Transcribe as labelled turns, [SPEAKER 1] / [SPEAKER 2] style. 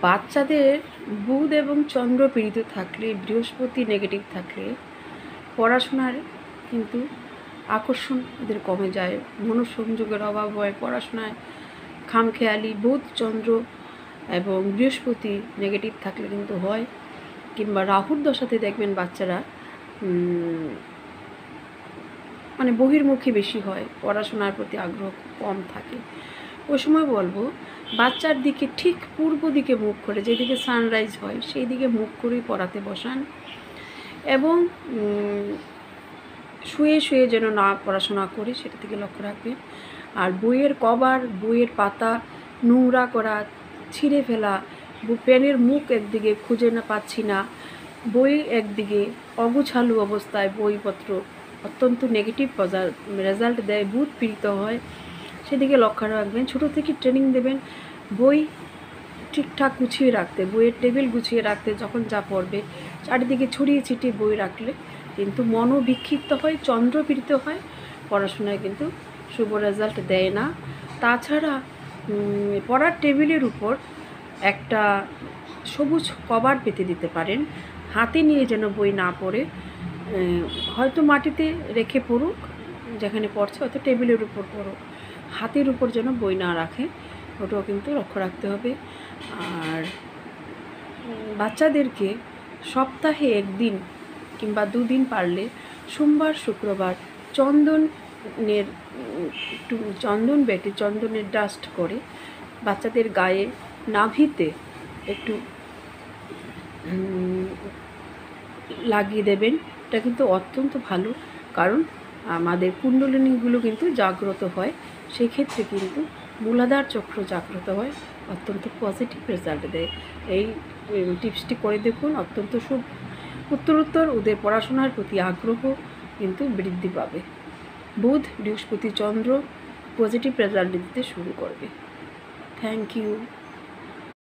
[SPEAKER 1] বাচ্চাদের বুধ এবং চন্দ্র পীড়িত থাকলে, বৃহস্পতি নেগেটিভ থাকলে পড়াশোনার কিন্তু আকর্ষণ ওদের কমে যায়, মনোসংযোগের অভাব হয়, পড়াশোনায় খামখেয়ালি। বুধ চন্দ্র এবং বৃহস্পতি নেগেটিভ থাকলে কিন্তু হয়। কিংবা রাহুর দশাতে দেখবেন বাচ্চারা মানে বহির্মুখী বেশি হয়, পড়াশোনার প্রতি আগ্রহ কম থাকে। ওই সময় বলবো বাচ্চার দিকে ঠিক পূর্ব দিকে মুখ করে, যেদিকে সানরাইজ হয় সেই দিকে মুখ করেই পড়াতে বসান, এবং শুয়ে শুয়ে যেন না পড়াশোনা করে সেটা থেকে লক্ষ্য রাখবেন। আর বইয়ের কভার, বইয়ের পাতা নোংরা করা, ছিঁড়ে ফেলা, পেনের মুখ একদিকে খুঁজে না পাচ্ছি না, বই একদিকে অগুছালু অবস্থায় বইপত্র অত্যন্ত নেগেটিভ রেজাল্ট দেয়, বুধ পীড়িত হয়, সেদিকে লক্ষ্য রাখবেন। ছোটো থেকে ট্রেনিং দেবেন বই ঠিকঠাক গুছিয়ে রাখতে, বইয়ের টেবিল গুছিয়ে রাখতে, যখন যা পড়বে চারিদিকে ছড়িয়ে ছিটিয়ে বই রাখলে কিন্তু মনও বিক্ষিপ্ত হয়, চন্দ্র পীড়িত হয়, পড়াশোনায় কিন্তু শুভ রেজাল্ট দেয় না। তাছাড়া পড়ার টেবিলের উপর একটা সবুজ কভার পেতে দিতে পারেন, হাতে নিয়ে যেন বই না পড়ে, হয়তো মাটিতে রেখে পড়ুক, যেখানে পড়ছে হয়তো টেবিলের উপর পড়ুক, হাতের উপর যেন বই না রাখে, ওটাও কিন্তু লক্ষ্য রাখতে হবে। আর বাচ্চাদেরকে সপ্তাহে একদিন কিংবা দুদিন পারলে সোমবার শুক্রবার চন্দন বেটে চন্দনের ডাস্ট করে বাচ্চাদের গায়ে নাভিতে একটু লাগিয়ে দেবেন। এটা কিন্তু অত্যন্ত ভালো, কারণ আমাদের কুণ্ডলিনীগুলো কিন্তু জাগ্রত হয়, সেই ক্ষেত্রে কিন্তু মূলাধার চক্র জাগ্রত হয়, অত্যন্ত পজিটিভ রেজাল্ট দেয়। এই টিপসটি করে দেখুন, অত্যন্ত উত্তরোত্তর ওদের পড়াশোনার প্রতি আগ্রহ কিন্তু বৃদ্ধি পাবে। বুধ বৃহস্পতি চন্দ্র পজিটিভ রেজাল্ট দিতে শুরু করবে। Thank you.